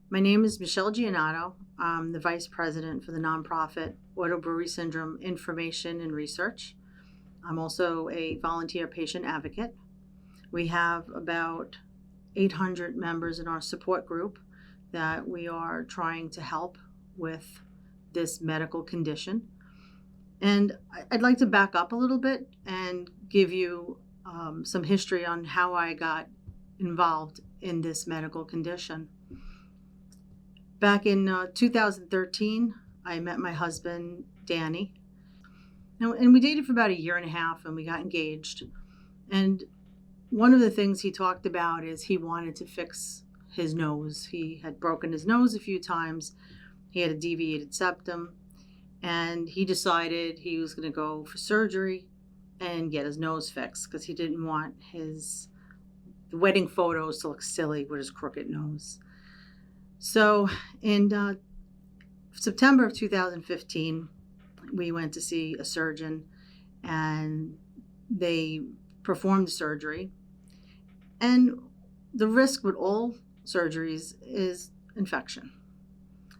My name is Michelle Giannotto. I'm the Vice President for the nonprofit Auto-Brewery Syndrome Information and Research. I'm also a volunteer patient advocate. We have about 800 members in our support group that we are trying to help with this medical condition. And I'd like to back up a little bit and give you some history on how I got involved in this medical condition. Back in 2013, I met my husband, Danny. And we dated for about a year and a half, and we got engaged. And one of the things he talked about is he wanted to fix his nose. He had broken his nose a few times. He had a deviated septum, and he decided he was going to go for surgery and get his nose fixed because he didn't want the wedding photos to look silly with his crooked nose. So in September of 2015, we went to see a surgeon, and they performed the surgery. And the risk with all surgeries is infection.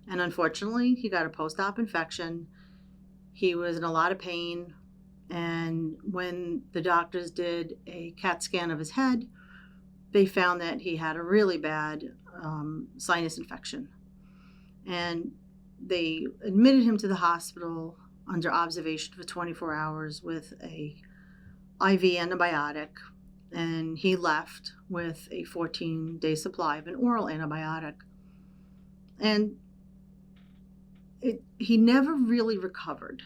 And unfortunately, he got a post-op infection. He was in a lot of pain. And when the doctors did a CAT scan of his head, they found that he had a really bad sinus infection. And they admitted him to the hospital under observation for 24 hours with a IV antibiotic. And he left with a 14-day supply of an oral antibiotic. And he never really recovered.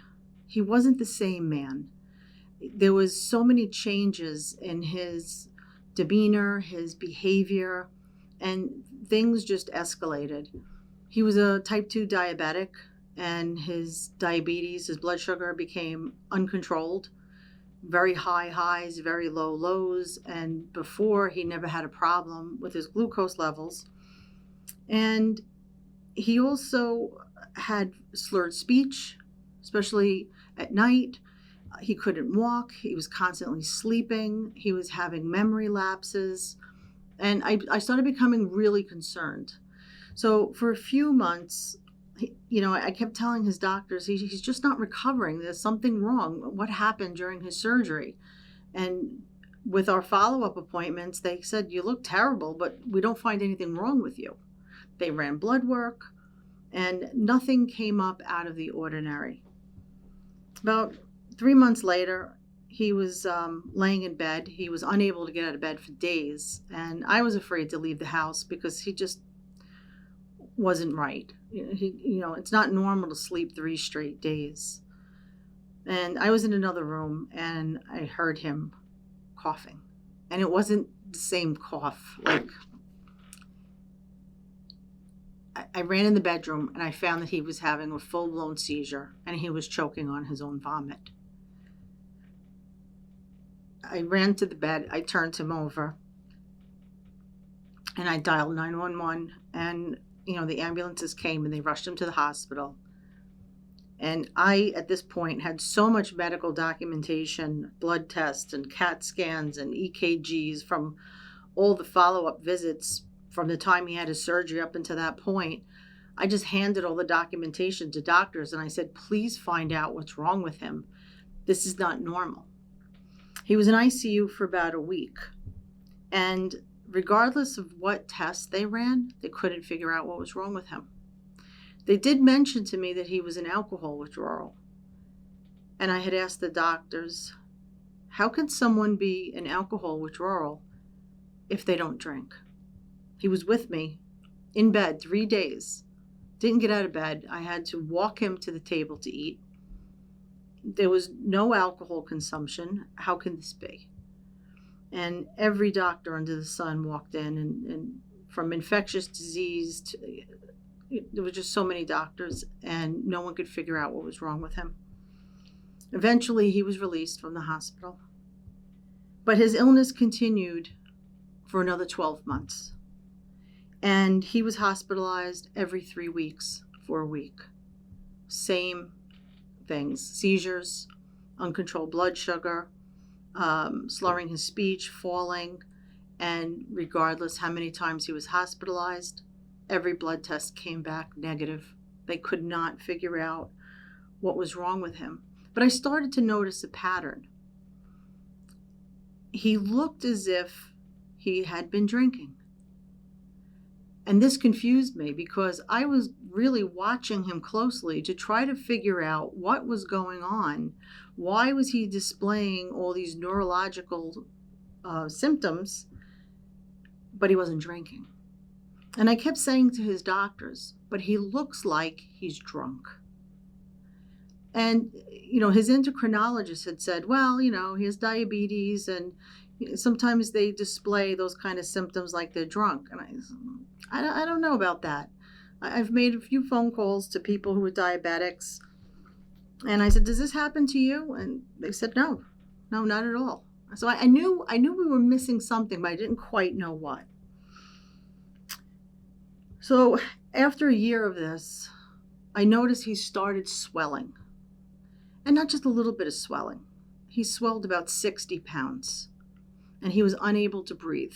He wasn't the same man. There was so many changes in his demeanor, his behavior, and things just escalated. He was a type 2 diabetic, and his diabetes, his blood sugar became uncontrolled. Very high highs, very low lows, and before he never had a problem with his glucose levels. And he also had slurred speech, especially at night. He couldn't walk. He was constantly sleeping. He was having memory lapses. And I started becoming really concerned. So for a few months, I kept telling his doctors, he's just not recovering. There's something wrong. What happened during his surgery? And with our follow-up appointments, they said, you look terrible, but we don't find anything wrong with you. They ran blood work, and nothing came up out of the ordinary. About 3 months later, he was laying in bed. He was unable to get out of bed for days, and I was afraid to leave the house because he just wasn't right. It's not normal to sleep 3 straight days. And I was in another room, and I heard him coughing, and it wasn't the same cough. I ran in the bedroom, and I found that he was having a full-blown seizure, and he was choking on his own vomit. I ran to the bed, I turned him over, and I dialed 911, and the ambulances came and they rushed him to the hospital. And I, at this point, had so much medical documentation, blood tests and CAT scans and EKGs from all the follow-up visits from the time he had his surgery up until that point. I just handed all the documentation to doctors, and I said, please find out what's wrong with him. This is not normal. He was in ICU for about a week, and regardless of what tests they ran, they couldn't figure out what was wrong with him. They did mention to me that he was in alcohol withdrawal, and I had asked the doctors, how can someone be in alcohol withdrawal if they don't drink? He was with me in bed 3 days, didn't get out of bed. I had to walk him to the table to eat. There was no alcohol consumption. How can this be? And every doctor under the sun walked in, and from infectious disease to, there were just so many doctors, and no one could figure out what was wrong with him. Eventually, he was released from the hospital. But his illness continued for another 12 months. And he was hospitalized every 3 weeks for a week. Same things: seizures, uncontrolled blood sugar, slurring his speech, falling, and regardless how many times he was hospitalized, every blood test came back negative. They could not figure out what was wrong with him. But I started to notice a pattern. He looked as if he had been drinking. And this confused me because I was really watching him closely to try to figure out what was going on. Why was he displaying all these neurological symptoms, but he wasn't drinking? And I kept saying to his doctors, but he looks like he's drunk. And, his endocrinologist had said, well, he has diabetes and sometimes they display those kind of symptoms like they're drunk. And I don't know about that. I've made a few phone calls to people who are diabetics. And I said, does this happen to you? And they said, no, not at all. So I knew we were missing something, but I didn't quite know what. So after a year of this, I noticed he started swelling. And not just a little bit of swelling. He swelled about 60 pounds. And he was unable to breathe.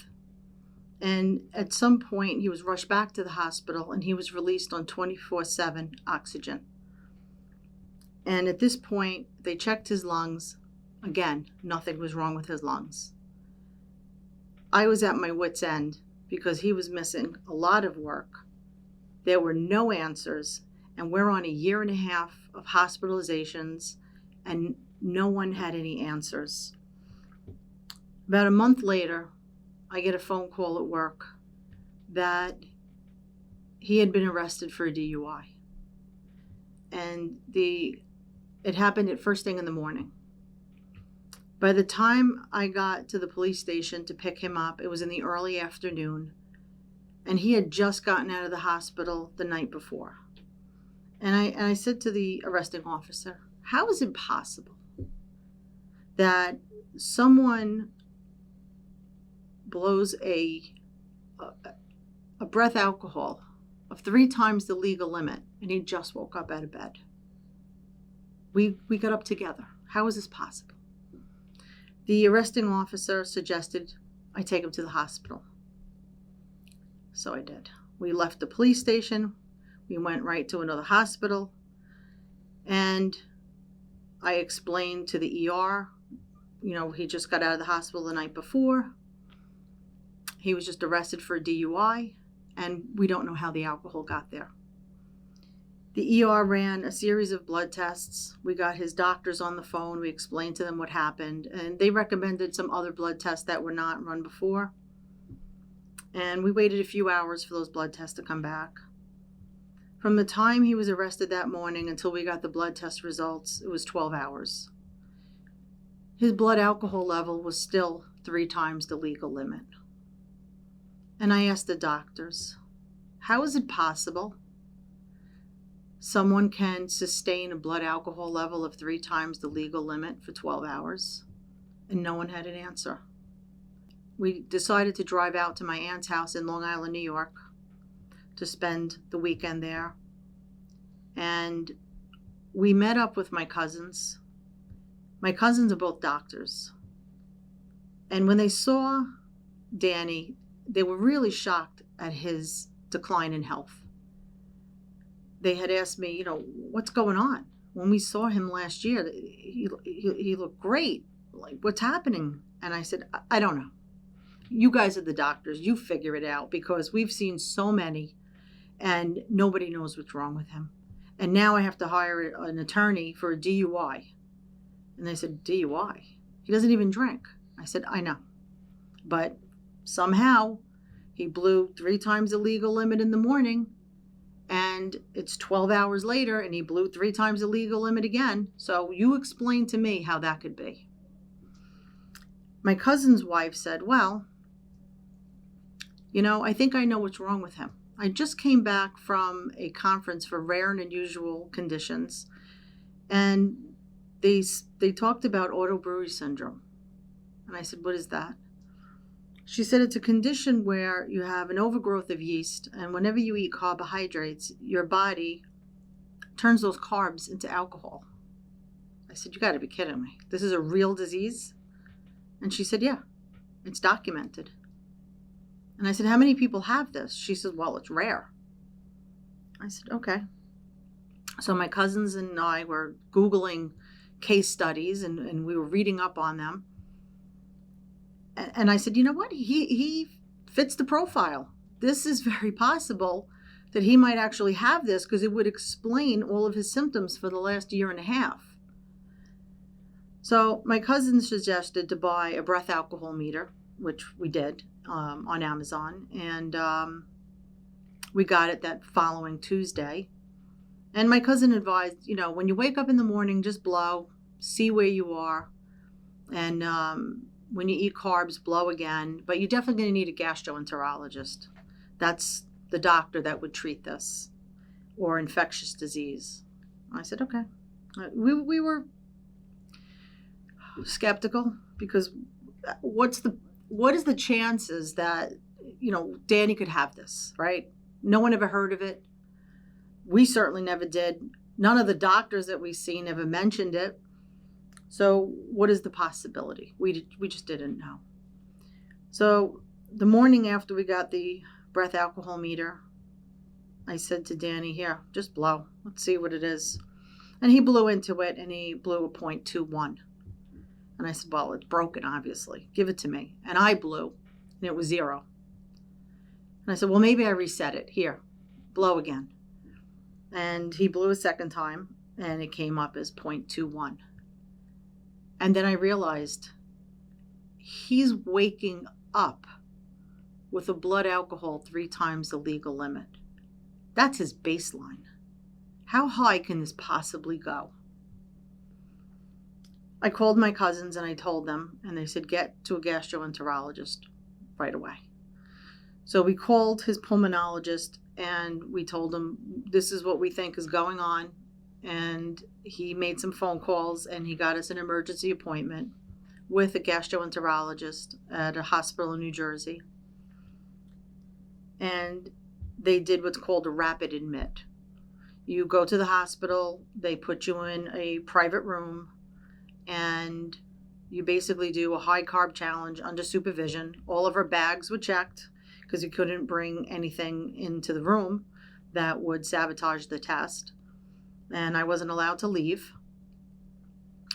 And at some point, he was rushed back to the hospital and he was released on 24/7 oxygen. And at this point, they checked his lungs. Again, nothing was wrong with his lungs. I was at my wit's end because he was missing a lot of work. There were no answers, and we're on a year and a half of hospitalizations, and no one had any answers. About a month later, I get a phone call at work that he had been arrested for a DUI. And it happened at first thing in the morning. By the time I got to the police station to pick him up, it was in the early afternoon, and he had just gotten out of the hospital the night before. And I said to the arresting officer, how is it possible that someone blows a breath alcohol of 3 times the legal limit and he just woke up out of bed? We got up together. How is this possible? The arresting officer suggested I take him to the hospital. So I did. We left the police station. We went right to another hospital. And I explained to the ER, he just got out of the hospital the night before. He was just arrested for a DUI, and we don't know how the alcohol got there. The ER ran a series of blood tests. We got his doctors on the phone. We explained to them what happened, and they recommended some other blood tests that were not run before. And we waited a few hours for those blood tests to come back. From the time he was arrested that morning until we got the blood test results, it was 12 hours. His blood alcohol level was still 3 times the legal limit. And I asked the doctors, how is it possible someone can sustain a blood alcohol level of 3 times the legal limit for 12 hours? And no one had an answer. We decided to drive out to my aunt's house in Long Island, New York, to spend the weekend there. And we met up with my cousins. My cousins are both doctors. And when they saw Danny, they were really shocked at his decline in health. They had asked me, what's going on? When we saw him last year, he looked great. Like, what's happening? And I said, I don't know. You guys are the doctors. You figure it out, because we've seen so many and nobody knows what's wrong with him. And now I have to hire an attorney for a DUI. And they said, DUI? He doesn't even drink. I said, I know. But somehow he blew 3 times the legal limit in the morning, and it's 12 hours later and he blew 3 times the legal limit again. So you explain to me how that could be. My cousin's wife said, well, I think I know what's wrong with him. I just came back from a conference for rare and unusual conditions, and they talked about auto-brewery syndrome. And I said, what is that? She said it's a condition where you have an overgrowth of yeast, and whenever you eat carbohydrates, your body turns those carbs into alcohol. I said, you got to be kidding me. This is a real disease? And she said, yeah, it's documented. And I said, how many people have this? She said, well, it's rare. I said, okay. So my cousins and I were Googling case studies and we were reading up on them. And I said, you know what? He fits the profile. This is very possible that he might actually have this because it would explain all of his symptoms for the last year and a half. So my cousin suggested to buy a breath alcohol meter, which we did on Amazon. And we got it that following Tuesday. And my cousin advised, when you wake up in the morning, just blow, see where you are. And when you eat carbs, blow again. But you're definitely going to need a gastroenterologist. That's the doctor that would treat this, or infectious disease. I said, okay. We were skeptical because what is the chances that, Danny could have this, right? No one ever heard of it. We certainly never did. None of the doctors that we've seen ever mentioned it. So what is the possibility? We just didn't know. So the morning after we got the breath alcohol meter, I said to Danny, here, just blow. Let's see what it is. And he blew into it, and he blew a 0.21. And I said, well, it's broken, obviously. Give it to me. And I blew, and it was 0. And I said, well, maybe I reset it. Here, blow again. And he blew a second time, and it came up as 0.21. And then I realized he's waking up with a blood alcohol 3 times the legal limit. That's his baseline. How high can this possibly go? I called my cousins and I told them, and they said, get to a gastroenterologist right away. So we called his pulmonologist and we told him, this is what we think is going on. And he made some phone calls and he got us an emergency appointment with a gastroenterologist at a hospital in New Jersey. And they did what's called a rapid admit. You go to the hospital, they put you in a private room, and you basically do a high carb challenge under supervision. All of our bags were checked because we couldn't bring anything into the room that would sabotage the test. And I wasn't allowed to leave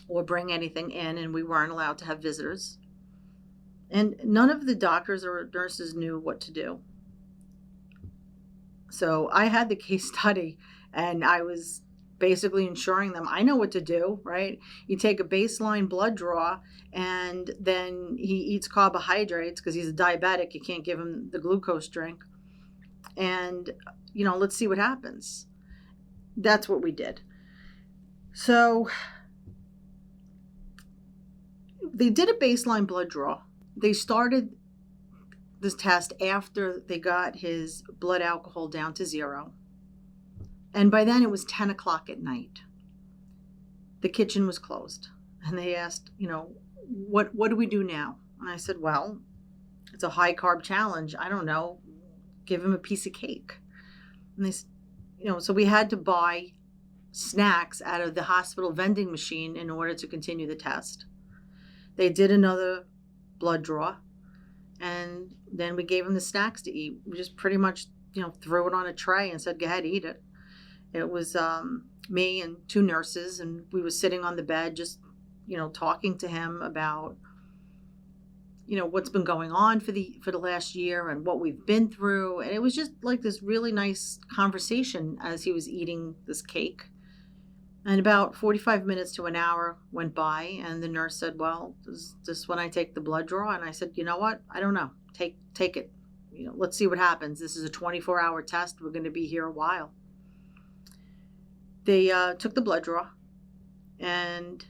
or bring anything in, and we weren't allowed to have visitors. And none of the doctors or nurses knew what to do. So I had the case study, and I was basically ensuring them, I know what to do, right? You take a baseline blood draw, and then he eats carbohydrates because he's a diabetic. You can't give him the glucose drink. And, let's see what happens. That's what we did. So they did a baseline blood draw. They started this test after they got his blood alcohol down to 0. And by then it was 10 o'clock at night. The kitchen was closed. And they asked, what do we do now? And I said, well, it's a high carb challenge. I don't know. Give him a piece of cake. And they said, so we had to buy snacks out of the hospital vending machine in order to continue the test. They did another blood draw, and then we gave him the snacks to eat. We just pretty much, threw it on a tray and said, go ahead, eat it. It was me and 2 nurses, and we were sitting on the bed just, talking to him about, what's been going on for the last year and what we've been through. And it was just like this really nice conversation as he was eating this cake. And about 45 minutes to an hour went by, and the nurse said, well, is this when I take the blood draw? And I said, you know what? I don't know. Take it. Let's see what happens. This is a 24-hour test. We're going to be here a while. They took the blood draw, and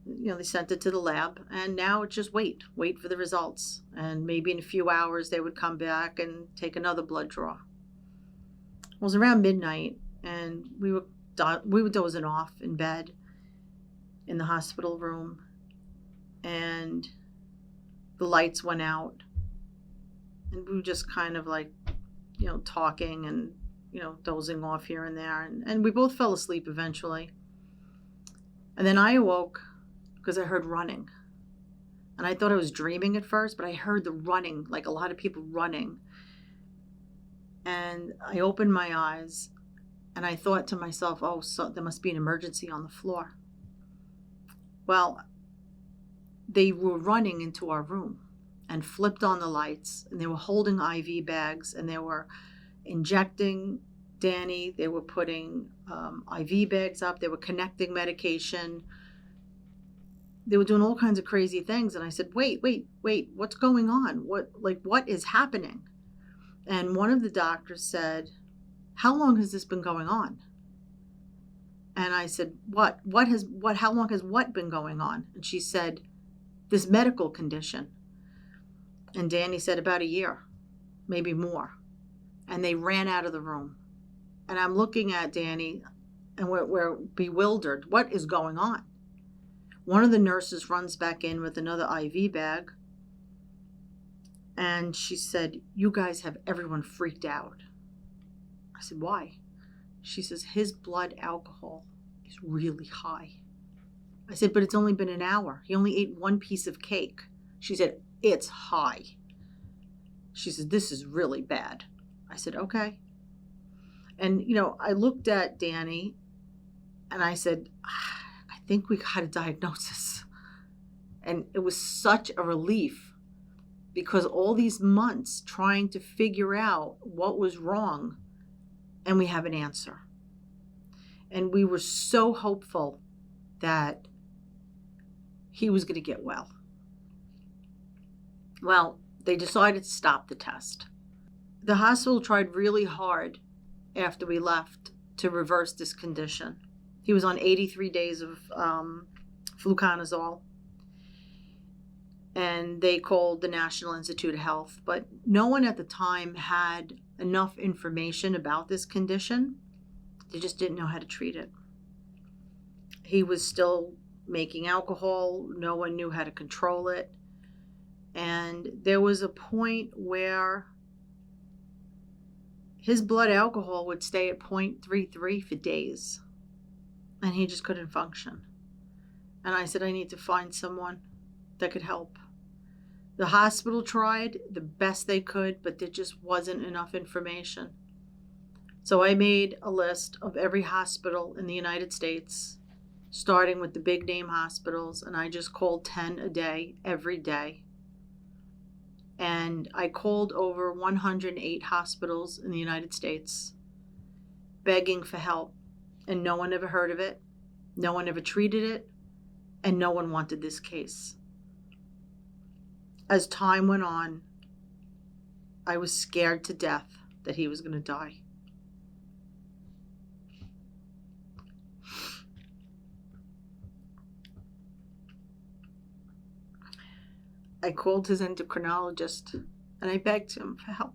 they sent it to the lab, and now it's just wait for the results. And maybe in a few hours they would come back and take another blood draw. It was around midnight, and we were dozing off in bed in the hospital room, and the lights went out, and we were just kind of like, talking and, dozing off here and there, and we both fell asleep eventually. And then I awoke because I heard running, and I thought I was dreaming at first, but I heard the running, like a lot of people running. And I opened my eyes and I thought to myself, oh, so there must be an emergency on the floor. Well, they were running into our room and flipped on the lights, and they were holding IV bags, and they were injecting Danny. They were putting IV bags up. They were connecting medication. They were doing all kinds of crazy things. And I said, wait, what's going on? What is happening? And one of the doctors said, how long has this been going on? And I said, how long has what been going on? And she said, this medical condition. And Danny said, about a year, maybe more. And they ran out of the room. And I'm looking at Danny, and we're bewildered. What is going on? One of the nurses runs back in with another IV bag. And she said, you guys have everyone freaked out. I said, why? She says, his blood alcohol is really high. I said, but it's only been an hour. He only ate one piece of cake. She said, it's high. She said, this is really bad. I said, okay. And, I looked at Danny and I said, I think we got a diagnosis. And it was such a relief, because all these months trying to figure out what was wrong, and we have an answer. And we were so hopeful that he was going to get well. Well, they decided to stop the test. The hospital tried really hard after we left to reverse this condition. He was on 83 days of fluconazole, and they called the National Institute of Health, but no one at the time had enough information about this condition. They just didn't know how to treat it. He was still making alcohol. No one knew how to control it. And there was a point where his blood alcohol would stay at 0.33 for days, and he just couldn't function. And I said, I need to find someone that could help. The hospital tried the best they could, but there just wasn't enough information. So I made a list of every hospital in the United States, starting with the big name hospitals, and I just called 10 a day, every day. And I called over 108 hospitals in the United States, begging for help. And no one ever heard of it. No one ever treated it. And no one wanted this case. As time went on, I was scared to death that he was going to die. I called his endocrinologist and I begged him for help.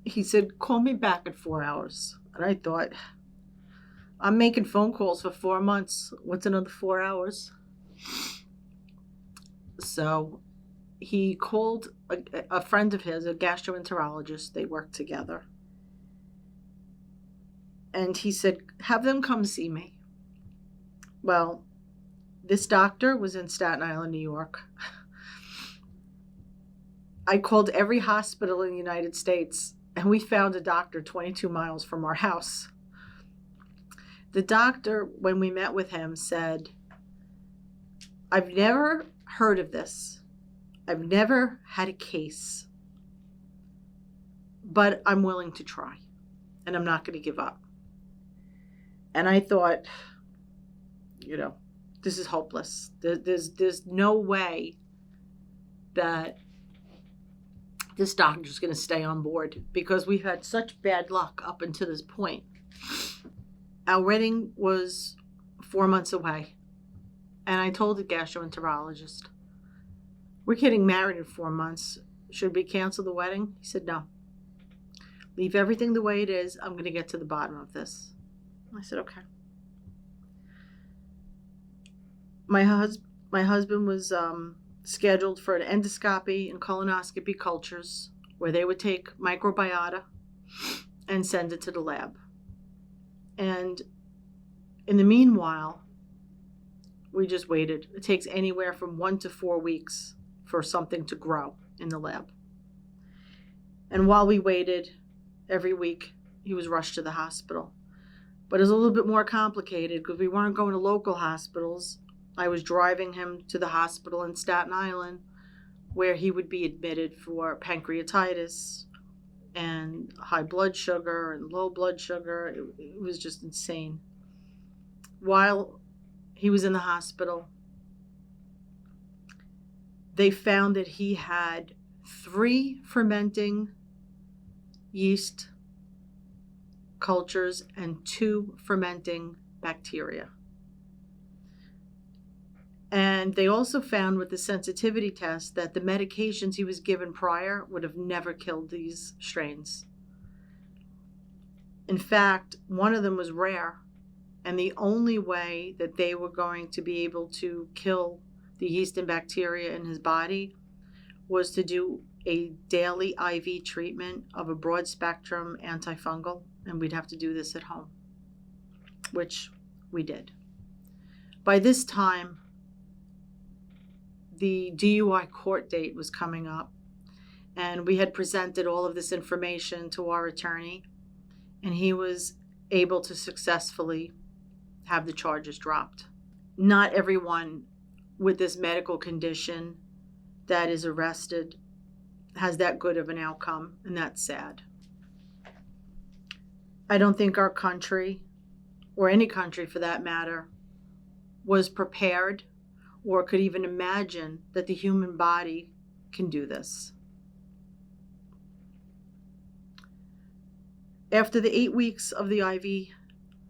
He said, call me back in 4 hours. And I thought, I'm making phone calls for 4 months. What's another 4 hours? So he called a friend of his, a gastroenterologist. They worked together. And he said, have them come see me. Well, this doctor was in Staten Island, New York. I called every hospital in the United States, and we found a doctor 22 miles from our house. The doctor, when we met with him, said, I've never heard of this. I've never had a case, but I'm willing to try, and I'm not going to give up. And I thought, this is hopeless. There's no way that this doctor's going to stay on board, because we've had such bad luck up until this point. Our wedding was 4 months away, and I told the gastroenterologist, we're getting married in 4 months. Should we cancel the wedding? He said, no. Leave everything the way it is. I'm going to get to the bottom of this. I said, okay. My husband was scheduled for an endoscopy and colonoscopy cultures, where they would take microbiota and send it to the lab. And in the meanwhile, we just waited. It takes anywhere from 1 to 4 weeks for something to grow in the lab. And while we waited, every week he was rushed to the hospital. But it was a little bit more complicated because we weren't going to local hospitals. I was driving him to the hospital in Staten Island where he would be admitted for pancreatitis and high blood sugar and low blood sugar. It was just insane. While he was in the hospital, they found that he had 3 fermenting yeast cultures and 2 fermenting bacteria. And they also found with the sensitivity test that the medications he was given prior would have never killed these strains. In fact, one of them was rare, and the only way that they were going to be able to kill the yeast and bacteria in his body was to do a daily IV treatment of a broad spectrum antifungal, and we'd have to do this at home, which we did. By this time, the DUI court date was coming up, and we had presented all of this information to our attorney, and he was able to successfully have the charges dropped. Not everyone with this medical condition that is arrested has that good of an outcome, and that's sad. I don't think our country, or any country for that matter, was prepared or could even imagine that the human body can do this. After the 8 weeks of the IV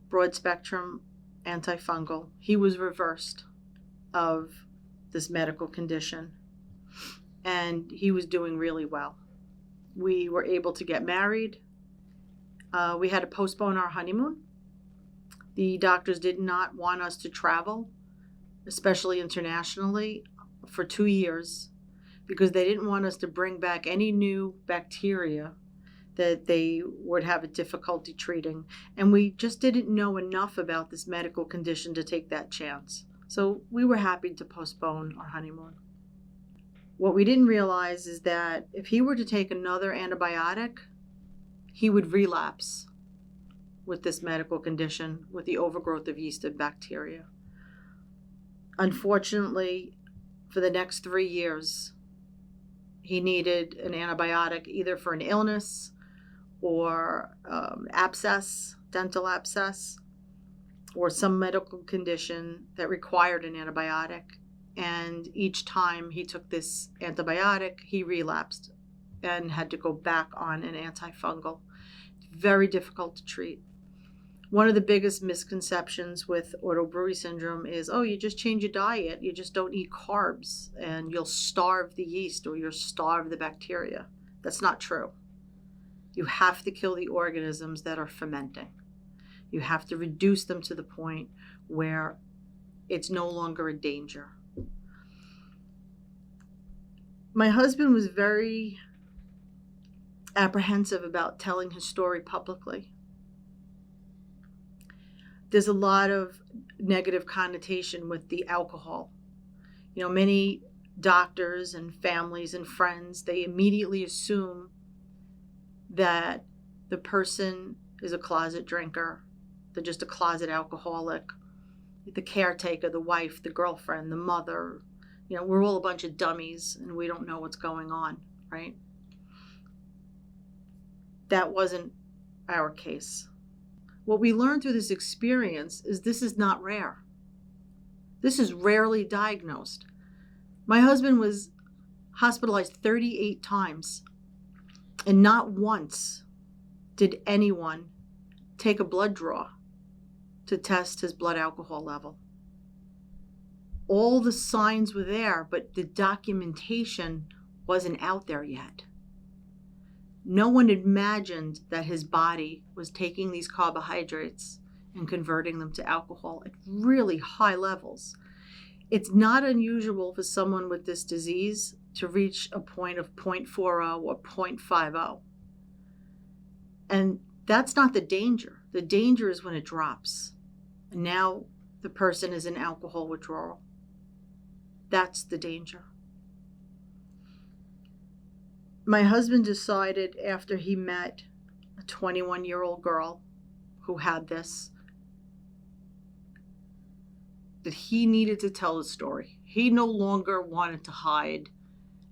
broad spectrum antifungal, he was reversed of this medical condition, and he was doing really well. We were able to get married. We had to postpone our honeymoon. The doctors did not want us to travel, especially internationally, for 2 years because they didn't want us to bring back any new bacteria that they would have a difficulty treating. And we just didn't know enough about this medical condition to take that chance. So we were happy to postpone our honeymoon. What we didn't realize is that if he were to take another antibiotic, he would relapse with this medical condition, with the overgrowth of yeast and bacteria. Unfortunately, for the next 3 years, he needed an antibiotic either for an illness or abscess, dental abscess, or some medical condition that required an antibiotic. And each time he took this antibiotic, he relapsed and had to go back on an antifungal. Very difficult to treat. One of the biggest misconceptions with auto-brewery syndrome is, oh, you just change your diet, you just don't eat carbs, and you'll starve the yeast or you'll starve the bacteria. That's not true. You have to kill the organisms that are fermenting. You have to reduce them to the point where it's no longer a danger. My husband was very apprehensive about telling his story publicly. There's a lot of negative connotation with the alcohol. You know, many doctors and families and friends, they immediately assume that the person is a closet drinker, they're just a closet alcoholic, the caretaker, the wife, the girlfriend, the mother. You know, we're all a bunch of dummies and we don't know what's going on, right? That wasn't our case. What we learned through this experience is this is not rare. This is rarely diagnosed. My husband was hospitalized 38 times, and not once did anyone take a blood draw to test his blood alcohol level. All the signs were there, but the documentation wasn't out there yet. No one imagined that his body was taking these carbohydrates and converting them to alcohol at really high levels. It's not unusual for someone with this disease to reach a point of 0.40 or 0.50. And that's not the danger. The danger is when it drops. And now the person is in alcohol withdrawal. That's the danger. My husband decided after he met a 21-year-old girl who had this that he needed to tell the story. He no longer wanted to hide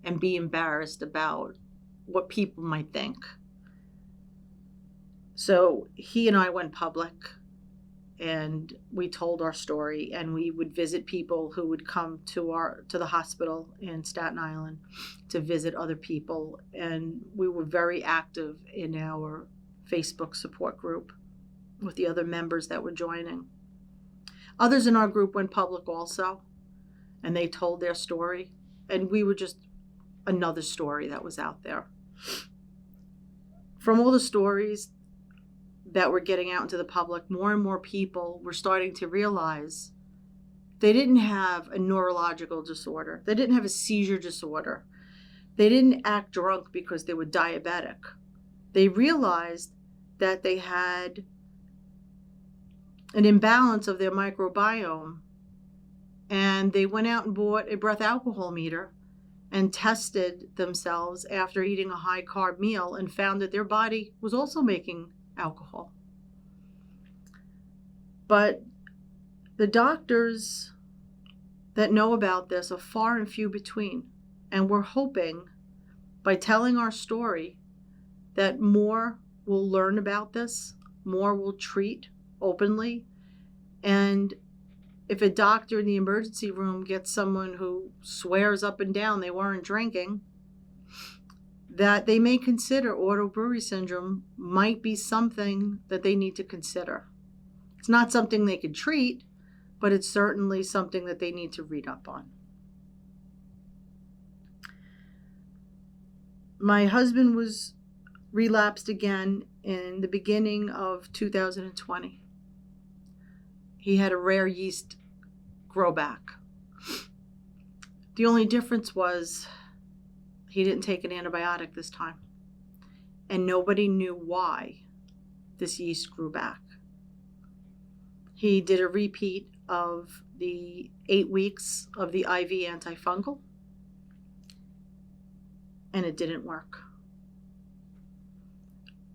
and be embarrassed about what people might think. So he and I went public, and we told our story, and we would visit people who would come to the hospital in Staten Island to visit other people, and we were very active in our Facebook support group with the other members that were joining. Others in our group went public also, and they told their story, and we were just another story that was out there. From all the stories that were getting out into the public, more and more people were starting to realize they didn't have a neurological disorder. They didn't have a seizure disorder. They didn't act drunk because they were diabetic. They realized that they had an imbalance of their microbiome, and they went out and bought a breath alcohol meter and tested themselves after eating a high carb meal and found that their body was also making alcohol. But the doctors that know about this are far and few between, and we're hoping by telling our story that more will learn about this, more will treat openly, and if a doctor in the emergency room gets someone who swears up and down they weren't drinking, that they may consider auto-brewery syndrome might be something that they need to consider. It's not something they can treat, but it's certainly something that they need to read up on. My husband was relapsed again in the beginning of 2020. He had a rare yeast grow back. The only difference was he didn't take an antibiotic this time, and nobody knew why this yeast grew back. He did a repeat of the 8 weeks of the IV antifungal, and it didn't work.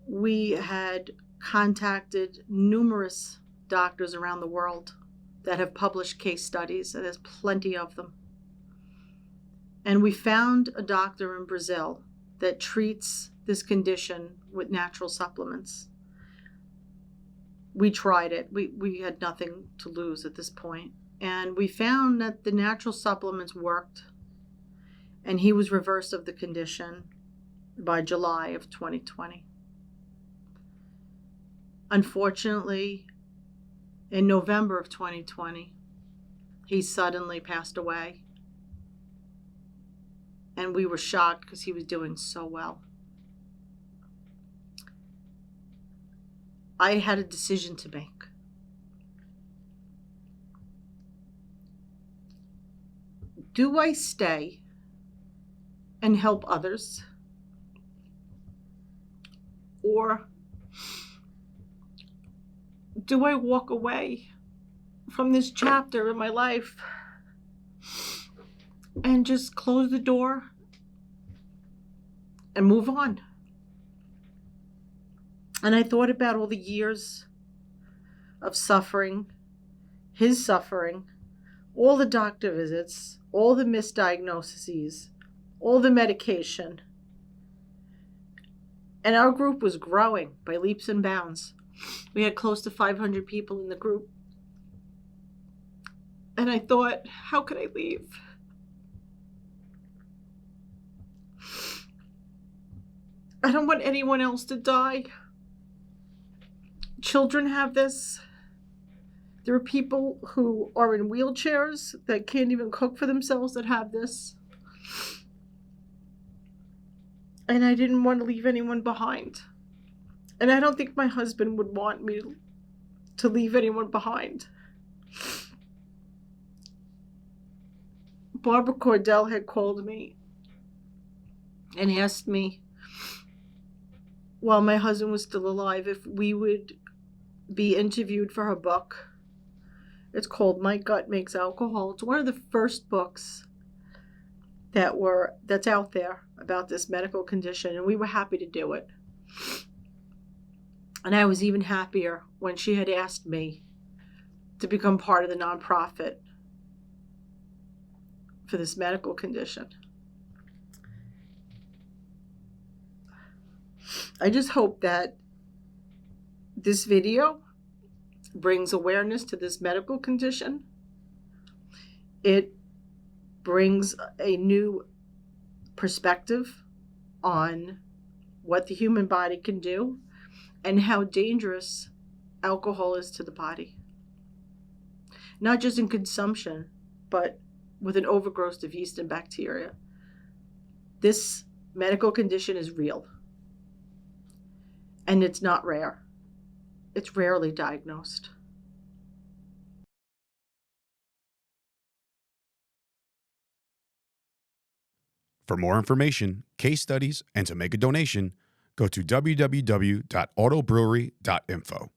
We had contacted numerous doctors around the world that have published case studies, and there's plenty of them. And we found a doctor in Brazil that treats this condition with natural supplements. We tried it. We had nothing to lose at this point. And we found that the natural supplements worked, and he was reversed of the condition by July of 2020. Unfortunately, in November of 2020, he suddenly passed away. And we were shocked because he was doing so well. I had a decision to make. Do I stay and help others? Or do I walk away from this chapter in my life and just close the door and move on? And I thought about all the years of suffering, his suffering, all the doctor visits, all the misdiagnoses, all the medication. And our group was growing by leaps and bounds. We had close to 500 people in the group. And I thought, how could I leave? I don't want anyone else to die. Children have this. There are people who are in wheelchairs that can't even cook for themselves that have this. And I didn't want to leave anyone behind. And I don't think my husband would want me to leave anyone behind. Barbara Cordell had called me and asked me, while my husband was still alive, if we would be interviewed for her book. It's called My Gut Makes Alcohol. It's one of the first books that's out there about this medical condition, and we were happy to do it. And I was even happier when she had asked me to become part of the nonprofit for this medical condition. I just hope that this video brings awareness to this medical condition. It brings a new perspective on what the human body can do and how dangerous alcohol is to the body. Not just in consumption, but with an overgrowth of yeast and bacteria. This medical condition is real. And it's not rare. It's rarely diagnosed. For more information, case studies, and to make a donation, go to www.autobrewery.info.